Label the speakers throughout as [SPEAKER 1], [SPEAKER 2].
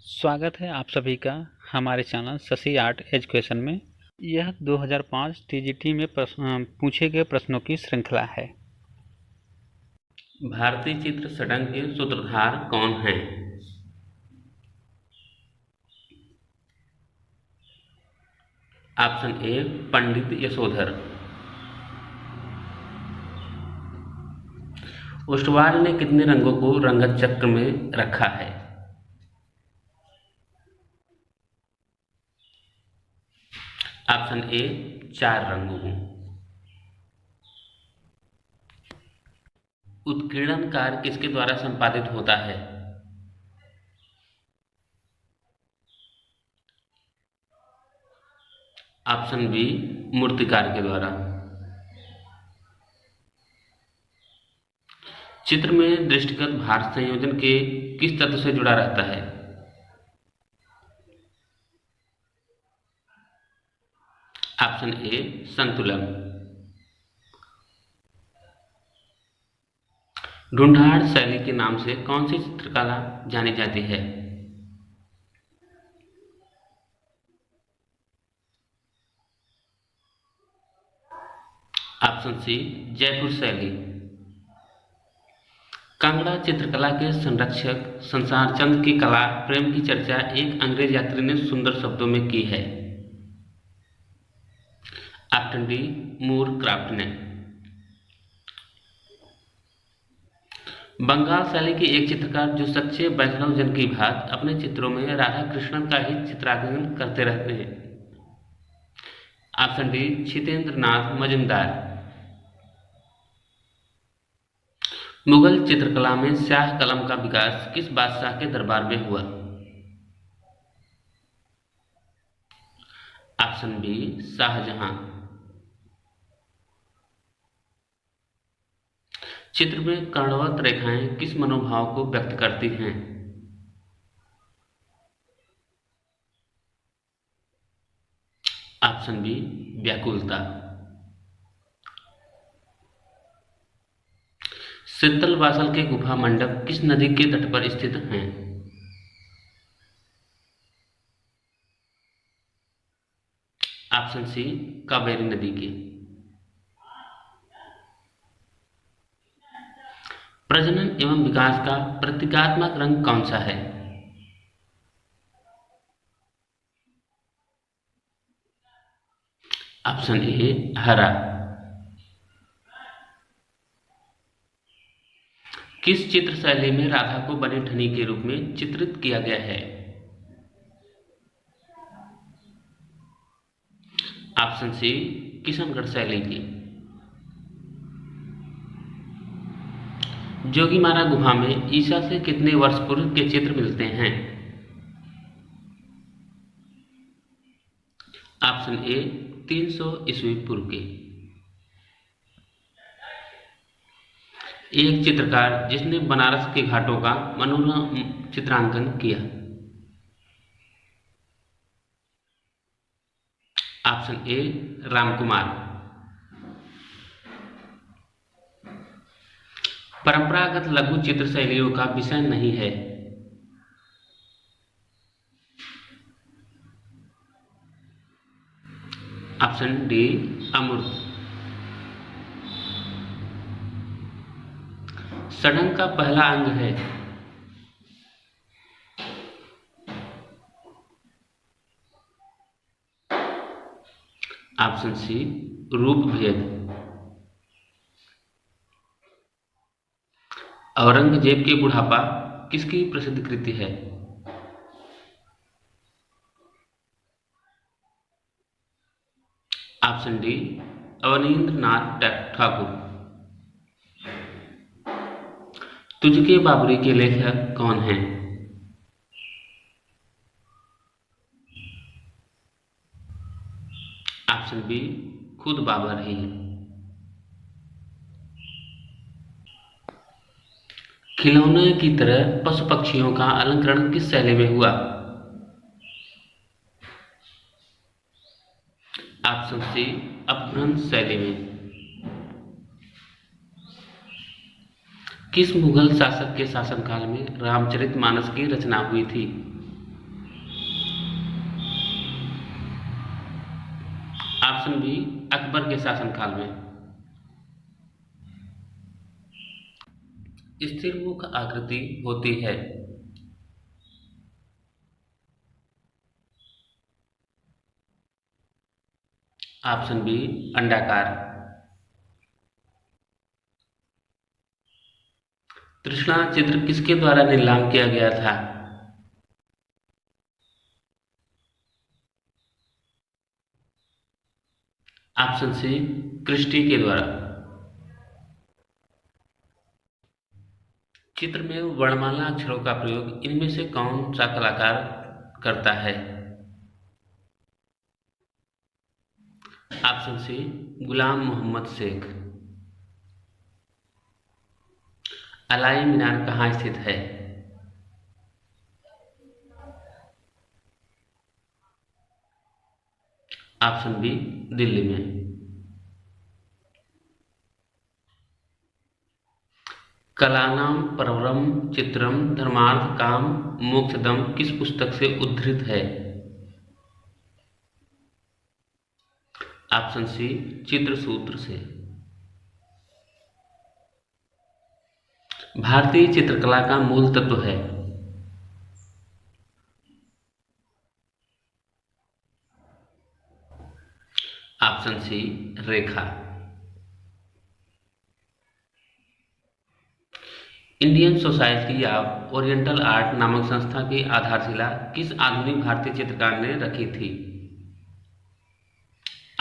[SPEAKER 1] स्वागत है आप सभी का हमारे चैनल शशि आर्ट एजुकेशन में। यह 2005 टीजीटी में पूछे गए प्रश्नों की श्रृंखला है।
[SPEAKER 2] भारतीय चित्र षडंग के सूत्रधार कौन हैं? ऑप्शन ए पंडित यशोधर। ओस्टवाल ने कितने रंगों को रंगत चक्र में रखा है? ऑप्शन ए 4 रंगों को। उत्कीर्णन कार्य किसके द्वारा संपादित होता है? ऑप्शन बी मूर्तिकार के द्वारा। चित्र में दृष्टिगत भार संयोजन के किस तत्व से जुड़ा रहता है? ऑप्शन ए संतुलन। ढूंढाड़ शैली के नाम से कौन सी चित्रकला जानी जाती है? ऑप्शन सी जयपुर शैली। कांगड़ा चित्रकला के संरक्षक संसार चंद की कला प्रेम की चर्चा एक अंग्रेज यात्री ने सुंदर शब्दों में की है। ऑप्शन डी मूर क्राफ्ट ने। बंगाल शैली के एक चित्रकार जो सच्चे वैष्णव जन की भांति अपने चित्रों में राधा कृष्णन का ही चित्रांकन करते रहते हैं। ऑप्शन डी छितेंद्र नाथ मजुमदार। मुगल चित्रकला में स्याह कलम का विकास किस बादशाह के दरबार में हुआ? Option B Shahjahan. चित्र में कर्णवत रेखाएं किस मनोभाव को व्यक्त करती हैं? ऑप्शन बी व्याकुलता। शीतल वासल के गुफा मंडप किस नदी के तट पर स्थित हैं? ऑप्शन सी कावेरी नदी के। प्रजनन एवं विकास का प्रतीकात्मक रंग कौन सा है? ऑप्शन ए हरा। किस चित्र शैली में राधा को बने ठनी के रूप में चित्रित किया गया है? ऑप्शन सी किशनगढ़ शैली की। जोगीमारा गुफा में ईसा से कितने वर्ष पूर्व के चित्र मिलते हैं? ऑप्शन ए 300 ईस्वी पूर्व के। एक चित्रकार जिसने बनारस के घाटों का मनोरम चित्रांकन किया। Option A Ramkumar. परंपरागत लघु चित्र शैलियों का विषय नहीं है। ऑप्शन डी अमूर्त। षडंग का पहला अंग है। ऑप्शन सी रूप भेद। औरंगजेब के बुढ़ापा किसकी प्रसिद्ध कृति है? Option D Avanindra Nath Thakur. तुझके बाबरी के लेखक कौन हैं? ऑप्शन बी खुद बाबर ही है। खिलौने की तरह पशु पक्षियों का अलंकरण किस शैली में हुआ? ऑप्शन सी अपभ्रंश शैली में। किस मुगल शासक के शासनकाल में रामचरितमानस की रचना हुई थी? ऑप्शन बी, अकबर के शासनकाल में। स्थिर मुख आकृति होती है। ऑप्शन बी, अंडाकार। तृष्णा चित्र किसके द्वारा नीलाम किया गया था? ऑप्शन सी, क्रिस्टी के द्वारा। चित्र में वर्णमाला अक्षरों का प्रयोग इनमें से कौन सा कलाकार करता है? ऑप्शन सी, गुलाम मोहम्मद शेख। अलाई मीनार कहाँ स्थित है? ऑप्शन बी, दिल्ली में। कलानाम परवरम चित्रम धर्मार्थ काम मोक्षदम किस पुस्तक से उद्धृत है? ऑप्शन सी, चित्रसूत्र से। भारतीय चित्रकला का मूल तत्व है? ऑप्शन सी, रेखा। Indian Society of Oriental Art नामक संस्था की आधारशिला किस आधुनिक भारतीय चित्रकार ने रखी थी?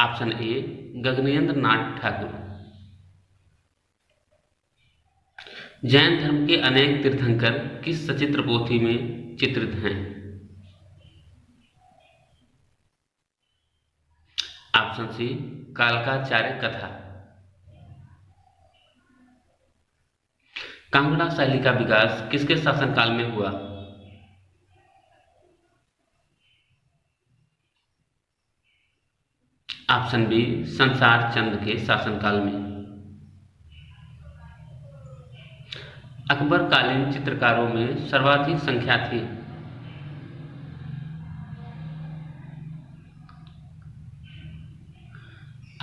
[SPEAKER 2] Option A, Gaganendra Nath Thakur. जैन धर्म के अनेक तीर्थंकर किस सचित्र पोथी में चित्रित हैं? ऑप्शन सी, कालकाचार्य कथा। कांगड़ा शैली का विकास किसके शासनकाल में हुआ? ऑप्शन बी, संसार चंद के शासनकाल में। अकबर कालीन चित्रकारों में सर्वाधिक संख्या थी?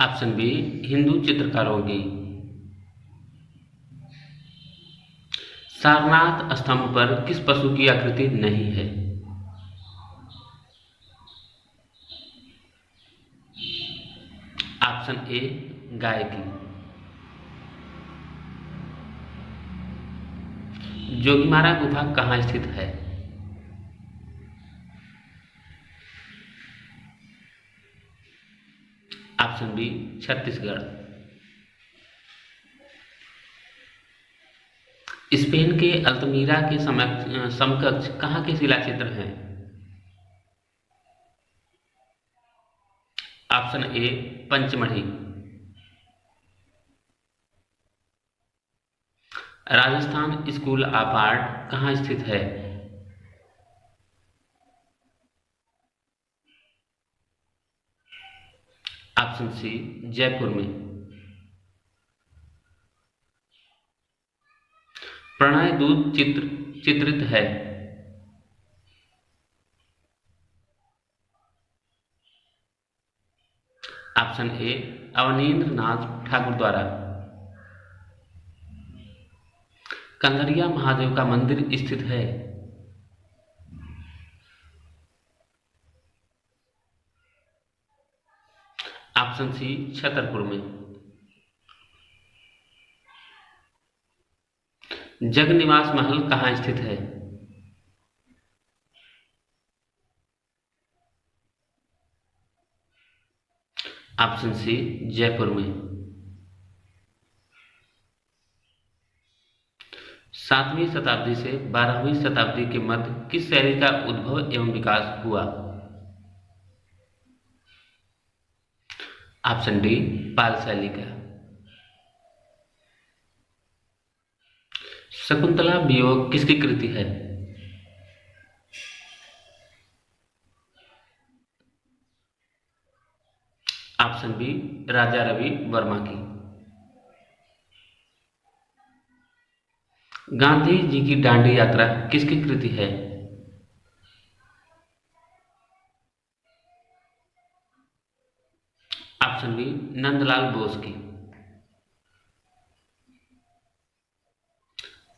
[SPEAKER 2] ऑप्शन बी, हिंदू चित्रकारों की। सारनाथ स्तंभ पर किस पशु की आकृति नहीं है? ऑप्शन ए, गाय की। जोगीमारा गुफा कहाँ स्थित है? Option B, Chhattisgarh. स्पेन के अल्तमीरा के समकक्ष कहाँ के शिलाचित्र हैं? Option A, Pachmarhi. Rajasthan school of art कहाँ स्थित है? ऑप्शन सी, जयपुर में। प्रणय दूत चित्रित है? ऑप्शन ए, अवनींद्र नाथ ठाकुर द्वारा। कंगरिया महादेव का मंदिर स्थित है? ऑप्शन सी, छतरपुर में। जगनिवास महल कहाँ स्थित है? ऑप्शन सी, जयपुर में। 7वीं शताब्दी से 12वीं शताब्दी के मध्य किस शैली का उद्भव एवं विकास हुआ? ऑप्शन डी, पाल शैली का। शकुंतला वियोग किसकी कृति है? ऑप्शन बी, राजा रवि वर्मा की। गांधी जी की दांडी यात्रा किसकी कृति है? ऑप्शन बी नंदलाल बोस की।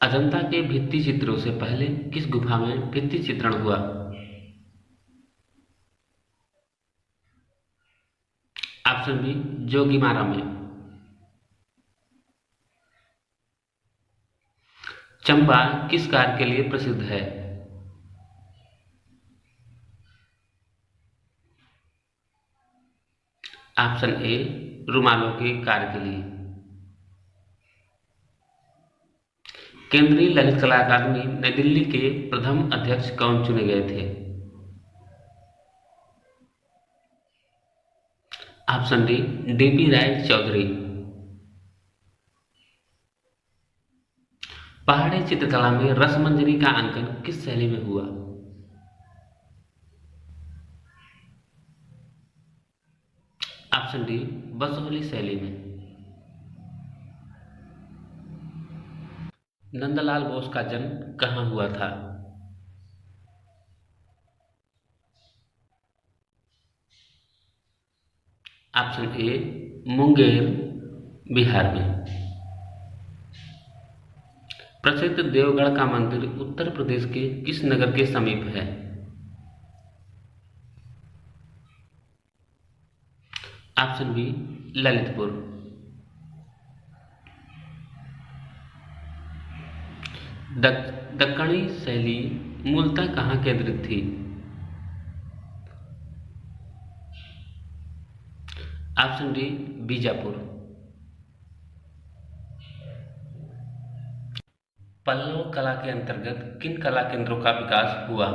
[SPEAKER 2] अजंता के भित्ति चित्रों से पहले किस गुफा में भित्ति चित्रण हुआ? ऑप्शन बी जोगीमारा में। चंपा किस कार्य के लिए प्रसिद्ध है? ऑप्शन ए रुमालों के कार्य के लिए। केंद्रीय ललित कला अकादमी नई दिल्ली के प्रथम अध्यक्ष कौन चुने गए थे? ऑप्शन डी डीपी राय चौधरी। पहाड़ी चित्रकला में रसमंजरी का अंकन किस शैली में हुआ? ऑप्शन डी बसोहली शैली में। नंदलाल बोस का जन्म कहाँ हुआ था? ऑप्शन ए मुंगेर बिहार में। प्रसिद्ध देवगढ़ का मंदिर उत्तर प्रदेश के किस नगर के समीप है? Option B Lalitpur. दक्कनी शैली मूलतः कहाँ केंद्रित थी? Option D Bijapur. पल्लव कला के अंतर्गत किन कला केंद्रों का विकास हुआ?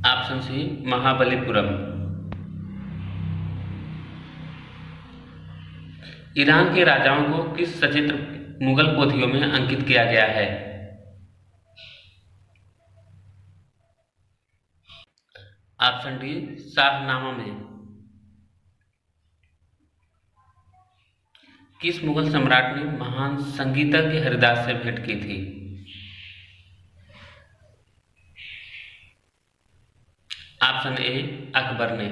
[SPEAKER 2] Option C Mahabalipuram. ईरान के राजाओं को किस सचित्र मुगल पोथियों में अंकित किया गया है? ऑप्शन डी शाहनामा में। किस मुगल सम्राट ने महान संगीतज्ञ हरिदास से भेंट की थी? ऑप्शन ए अकबर ने।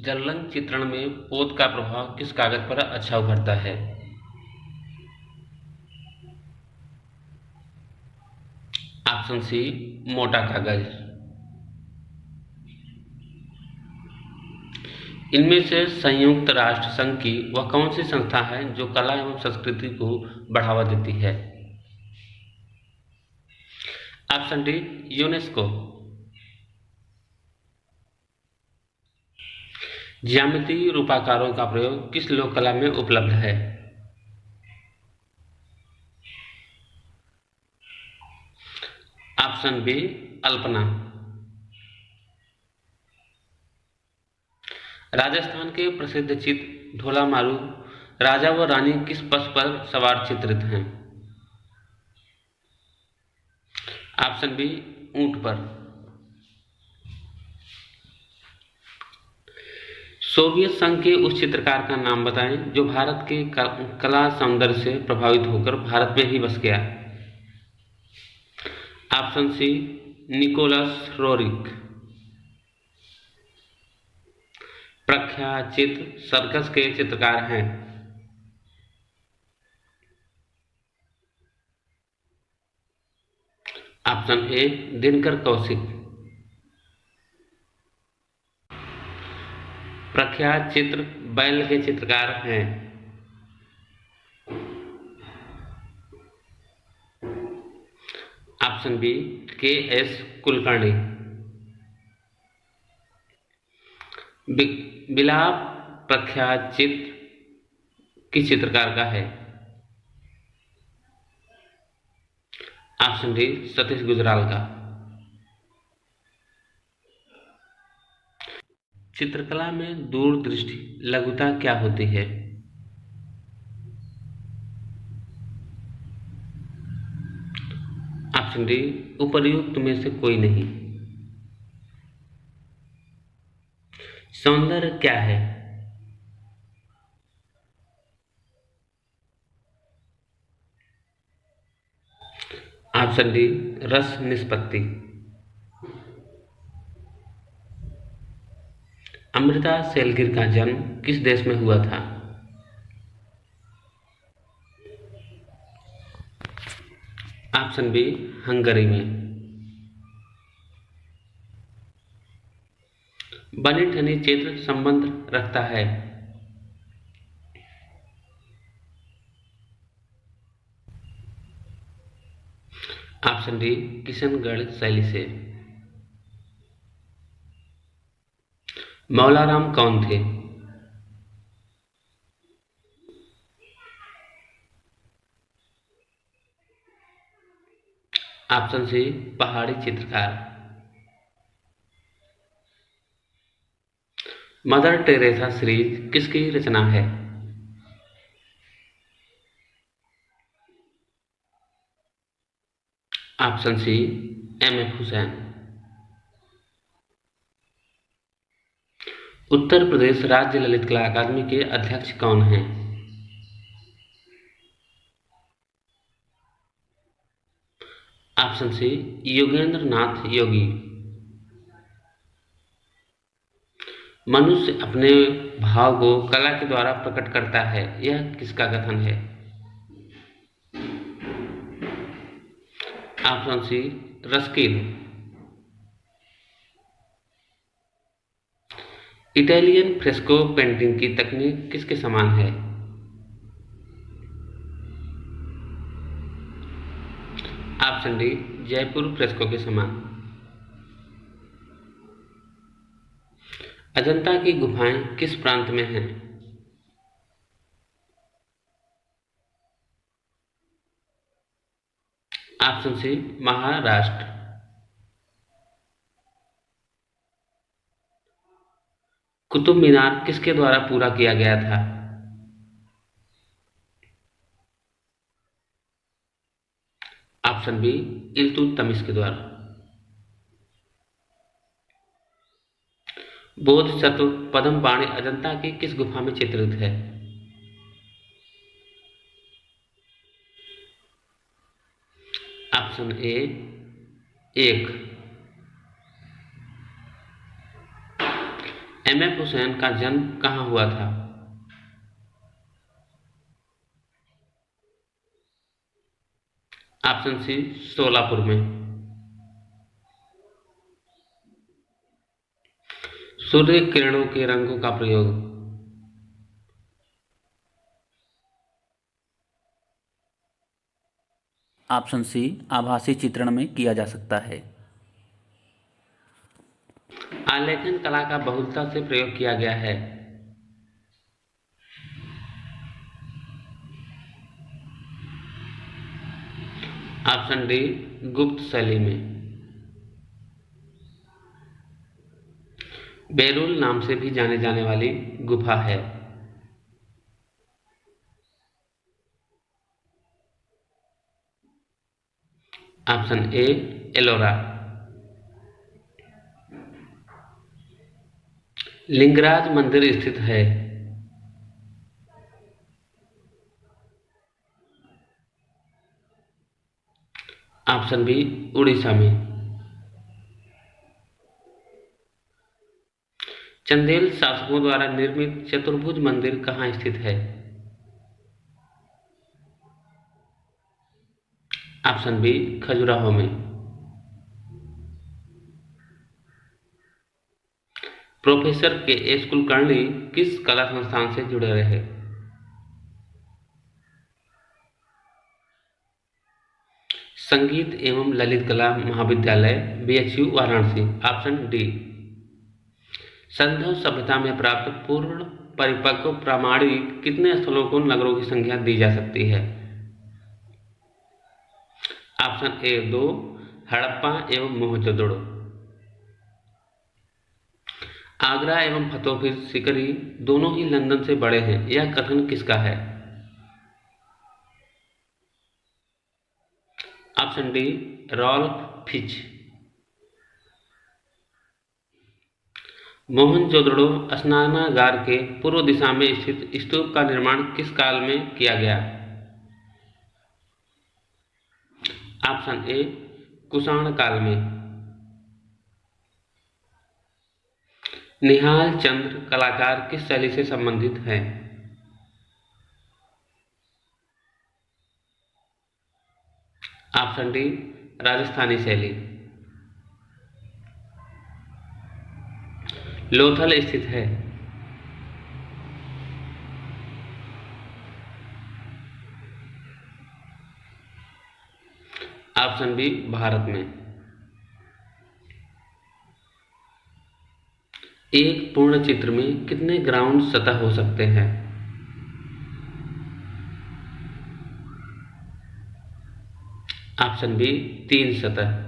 [SPEAKER 2] जलरंग चित्रण में पोत का प्रभाव किस कागज पर अच्छा उभरता है? ऑप्शन सी मोटा कागज। इनमें से संयुक्त राष्ट्र संघ की वह कौन सी संस्था है जो कला एवं संस्कृति को बढ़ावा देती है? Option D UNESCO. ज्यामितीय रूपाकारों का प्रयोग किस लोक कला में उपलब्ध है? Option B Alpana. राजस्थान के प्रसिद्ध चित्र ढोला मारू राजा व रानी किस पशु पर सवार चित्रित हैं? ऑप्शन बी ऊंट पर। सोवियत संघ के उस चित्रकार का नाम बताएं जो भारत के कला सौंदर्य से प्रभावित होकर भारत में ही बस गया। Option C Nicholas Roerich. प्रख्यात चित्र सर्कस के चित्रकार हैं। Option A Dinkar Kaushik. प्रख्यात चित्र बैल के चित्रकार हैं। Option B K S Kulkarni. बिलाप प्रख्यात चित्र किस चित्रकार का है? ऑप्शन डी सतीश गुजराल का। चित्रकला में दूरदृष्टि लघुता क्या होती है? ऑप्शन डी उपर्युक्त में से कोई नहीं। सौंदर्य क्या है? ऑप्शन डी रस निष्पत्ति। अमृता शेरगिल का जन्म किस देश में हुआ था? ऑप्शन बी हंगरी में। बनी ठनी क्षेत्र संबंध रखता है। ऑप्शन डी किशनगढ़ शैली से। मौलाराम कौन थे? ऑप्शन सी पहाड़ी चित्रकार। मदर टेरेसा सीरीज किसकी रचना है? ऑप्शन सी एम.एफ. हुसैन। उत्तर प्रदेश राज्य ललित कला अकादमी के अध्यक्ष कौन हैं? Option C Yogendra Nath Yogi. मनुष्य अपने भाव को कला के द्वारा प्रकट करता है, यह किसका कथन है? Option C Ruskin. Italian fresco painting की तकनीक किसके समान है? ऑप्शन डी जयपुर फ्रेस्को के समान। अजंता की गुफाएं किस प्रांत में हैं? Option C Maharashtra. कुतुब मीनार किसके द्वारा पूरा किया गया था? ऑप्शन बी इल्तुतमिश के द्वारा। बोधिसत्व पद्मपाणि अजंता की किस गुफा में चित्रित है? Option A 1। एम.एफ. हुसैन का जन्म कहाँ हुआ था? ऑप्शन सी सोलापुर में। सूर्य किरणों के रंगों का प्रयोग।
[SPEAKER 3] ऑप्शन सी आभासी चित्रण में किया जा सकता है।
[SPEAKER 2] आलेखन कला का बहुलता से प्रयोग किया गया है। ऑप्शन डी गुप्त शैली में। बेरुल नाम से भी जाने जाने वाली गुफा है। Option A Ellora. लिंगराज मंदिर स्थित है। ऑप्शन बी उड़ीसा में। चंदेल शासकों द्वारा निर्मित चतुर्भुज मंदिर कहाँ स्थित है? ऑप्शन बी खजुराहो में। प्रोफेसर के एस कुलकर्णी किस कला संस्थान से जुड़े रहे? संगीत एवं Lalit Kala Mahavidyalaya BHU Varanasi. Option D. संधव सभ्यता में प्राप्त पूर्ण परिपक्व प्रामाणिक कितने स्थलों को नगरों की संख्या दी जा सकती है? ऑप्शन ए 2 हड़प्पा एवं मोहनजोदड़ो। आगरा एवं फतेहपुर सीकरी दोनों ही लंदन से बड़े हैं, यह कथन किसका है? Option D Ralph Fitch. Mohenjodaro स्नानागार के पूर्व दिशा में स्थित स्तूप का निर्माण किस काल में किया गया? ऑप्शन ए कुषाण काल में। निहाल चंद्र कलाकार किस शैली से संबंधित है? ऑप्शन डी राजस्थानी शैली। लोथल स्थित है। ऑप्शन बी भारत में। एक पूर्ण चित्र में कितने ग्राउंड सतह हो सकते हैं? ऑप्शन बी 3 सतह।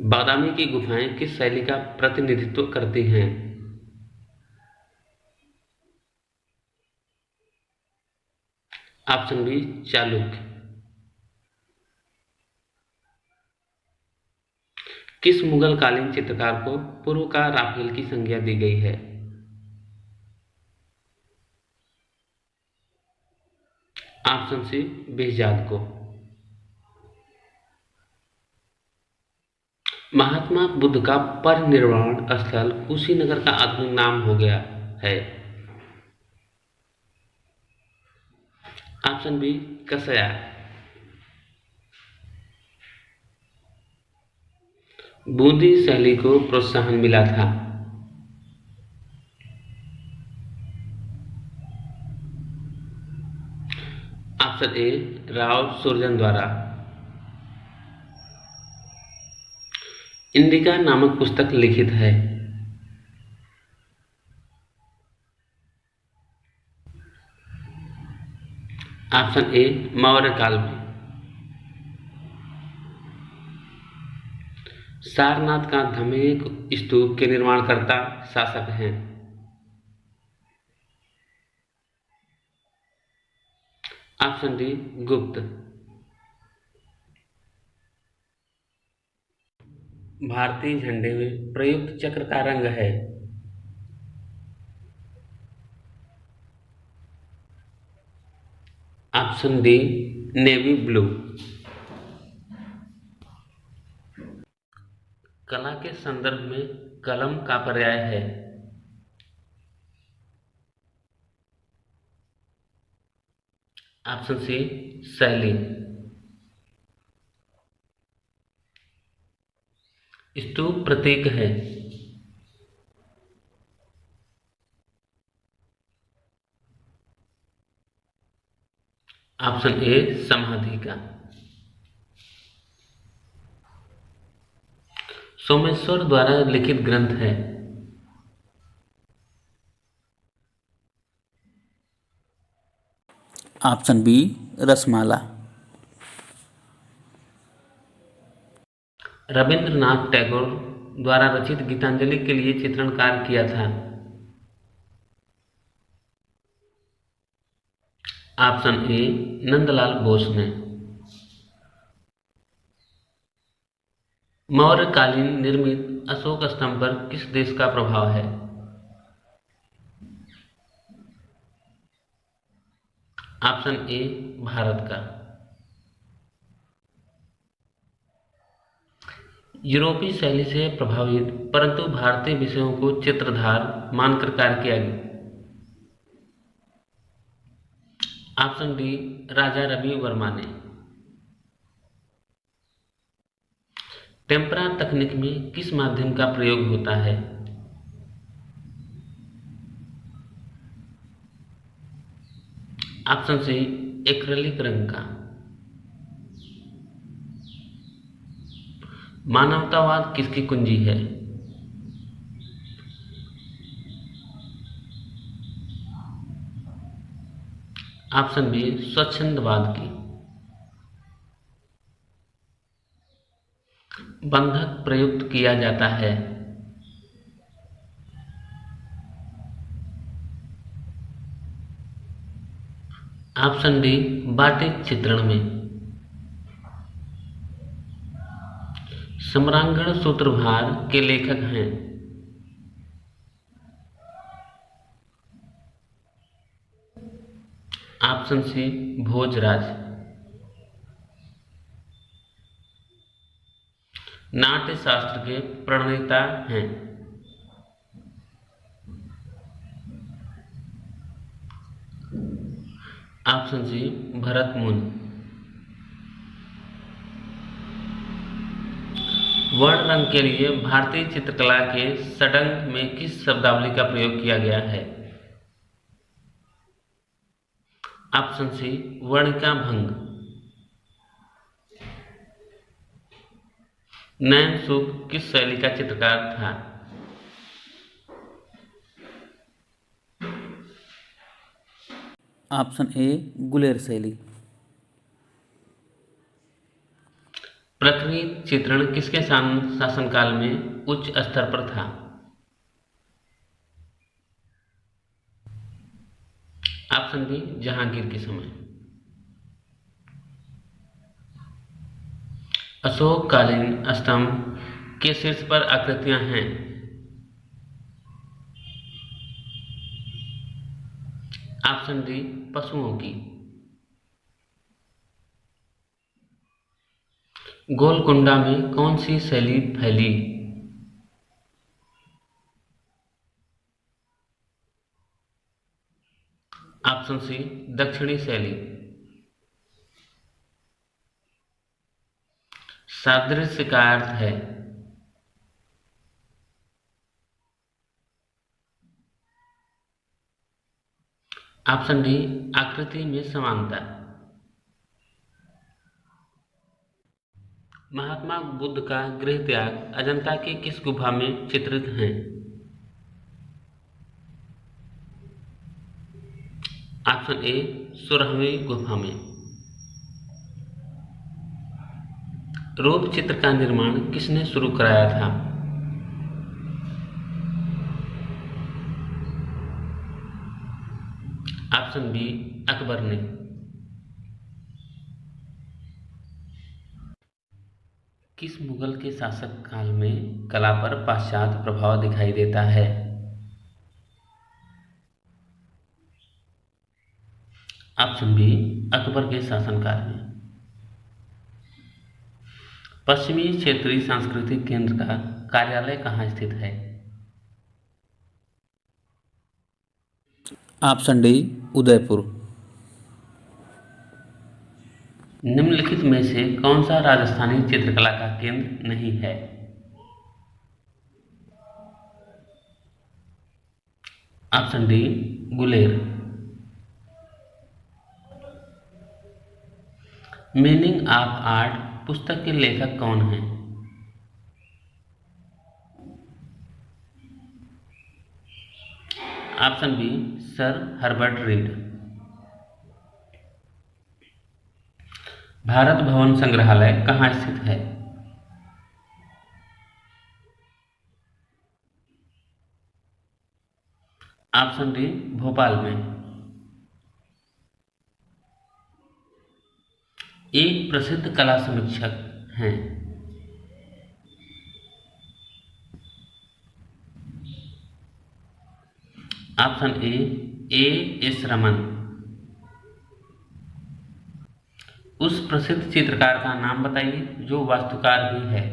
[SPEAKER 2] बादामी की गुफाएं किस शैली का प्रतिनिधित्व करती हैं? Option B Chalukya. किस मुगल कालीन चित्रकार को पूर्व का राफेल की संज्ञा दी गई है? ऑप्शन सी बेहजाद को। महात्मा बुद्ध का परिनिर्वाण स्थल कुशीनगर का आधुनिक नाम हो गया है? Option B Kasya. बूंदी शैली को प्रोत्साहन मिला था? ऑप्शन ए राव सुरजन द्वारा। इंडिका नामक पुस्तक लिखित है? ऑप्शन ए मौर्य काल में। सारनाथ का धमेक स्तूप के निर्माणकर्ता शासक हैं? ऑप्शन डी गुप्त। भारतीय झंडे में प्रयुक्त चक्र का रंग है? Option D navy blue. कला के संदर्भ में कलम का पर्याय है? ऑप्शन सी शैली। स्तूप प्रतीक है? ऑप्शन ए समाधि का। सोमेश्वर द्वारा लिखित ग्रंथ है?
[SPEAKER 3] Option B Rasmala.
[SPEAKER 2] रविंद्रनाथ टैगोर द्वारा रचित गीतांजलि के लिए चित्रण कार्य किया था? ऑप्शन ए नंदलाल बोस ने। मौर्यकालीन निर्मित अशोक स्तंभ पर किस देश का प्रभाव है? ऑप्शन ए भारत का। यूरोपीय शैली से प्रभावित परंतु भारतीय विषयों को चित्रधार मानकर कार्य किया गया? ऑप्शन डी राजा रवि वर्मा ने। टेम्परा तकनीक में किस माध्यम का प्रयोग होता है? ऑप्शन सी एक्रिलिक रंग का। मानवतावाद किसकी कुंजी है? ऑप्शन बी स्वच्छंदवाद की। बंधक प्रयुक्त किया जाता है? ऑप्शन डी बाटिक चित्रण में। सम्रांगण सूत्रभार के लेखक हैं? Option C Bhojraj. नाट्य शास्त्र के प्रणेता हैं। ऑप्शन सी भरत मुनि। वर्ण रंग के लिए भारतीय चित्रकला के षडंग में किस शब्दावली का प्रयोग किया गया है? ऑप्शन सी वर्णिका भंग। नैन सुख किस शैली का चित्रकार था?
[SPEAKER 3] ऑप्शन ए गुलेर शैली।
[SPEAKER 2] प्रकृति चित्रण किसके शासनकाल में उच्च स्तर पर था? ऑप्शन बी जहांगीर के समय। अशोककालीन स्तंभ के शीर्ष पर आकृतियां हैं। ऑप्शन डी पशुओं की। गोलकुंडा में कौन सी शैली फैली? ऑप्शन सी दक्षिणी शैली। सादृश्य का अर्थ है। ऑप्शन डी आकृति में समानता। महात्मा बुद्ध का गृह त्याग अजंता की किस गुफा में चित्रित हैं? ऑप्शन ए 16वीं गुफा में। रूप चित्र का निर्माण किसने शुरू कराया था? ऑप्शन बी अकबर ने। किस मुगल के शासक काल में कला पर पाश्चात्य प्रभाव दिखाई देता है? ऑप्शन बी अकबर के शासनकाल में। पश्चिमी क्षेत्रीय सांस्कृतिक केंद्र का कार्यालय कहाँ स्थित है?
[SPEAKER 3] Option D Udaipur.
[SPEAKER 2] निम्नलिखित में से कौन सा राजस्थानी चित्रकला का केंद्र नहीं है? Option D Guler. Meaning of art पुस्तक के लेखक कौन हैं? Option B sir Herbert Read. Bharat Bhavan संग्रहालय कहाँ स्थित है? ऑप्शन डी भोपाल में। एक प्रसिद्ध कला समीक्षक हैं। Option A S Raman. उस प्रसिद्ध चित्रकार का नाम बताइए जो वास्तुकार भी है।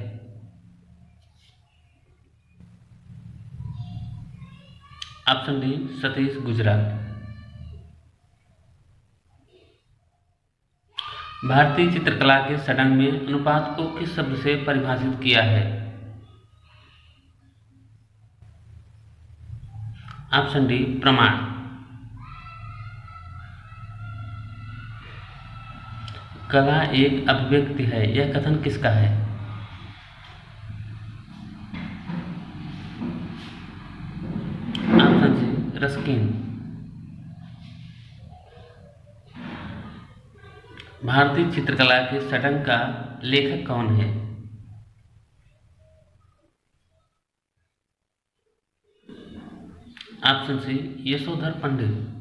[SPEAKER 2] Option D Satish Gujral. भारतीय चित्रकला के षडंग में अनुपात को किस शब्द से परिभाषित किया है? ऑप्शन डी प्रमाण। कला एक अभिव्यक्ति है, यह कथन किसका है? Option C Ruskin. भारतीय चित्रकला के षडंग का लेखक कौन है? Option C Yashodhar Pandit.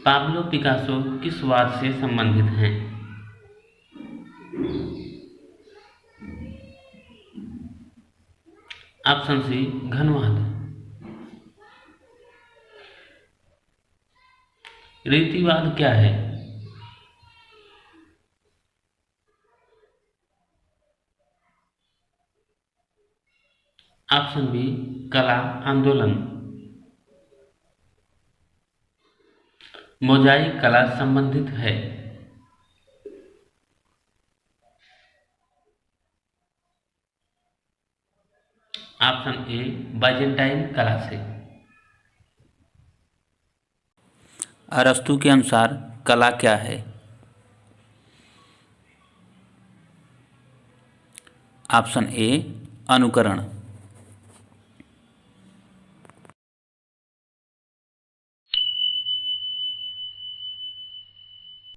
[SPEAKER 2] Pablo Picasso किस वाद से संबंधित हैं? ऑप्शन सी घनवाद। रीतिवाद क्या है? ऑप्शन बी, कला आंदोलन। मोजाइक कला संबंधित है। ऑप्शन ए, बाइजेंटाइन कला से।
[SPEAKER 3] अरस्तु के अनुसार कला क्या है? ऑप्शन ए, अनुकरण।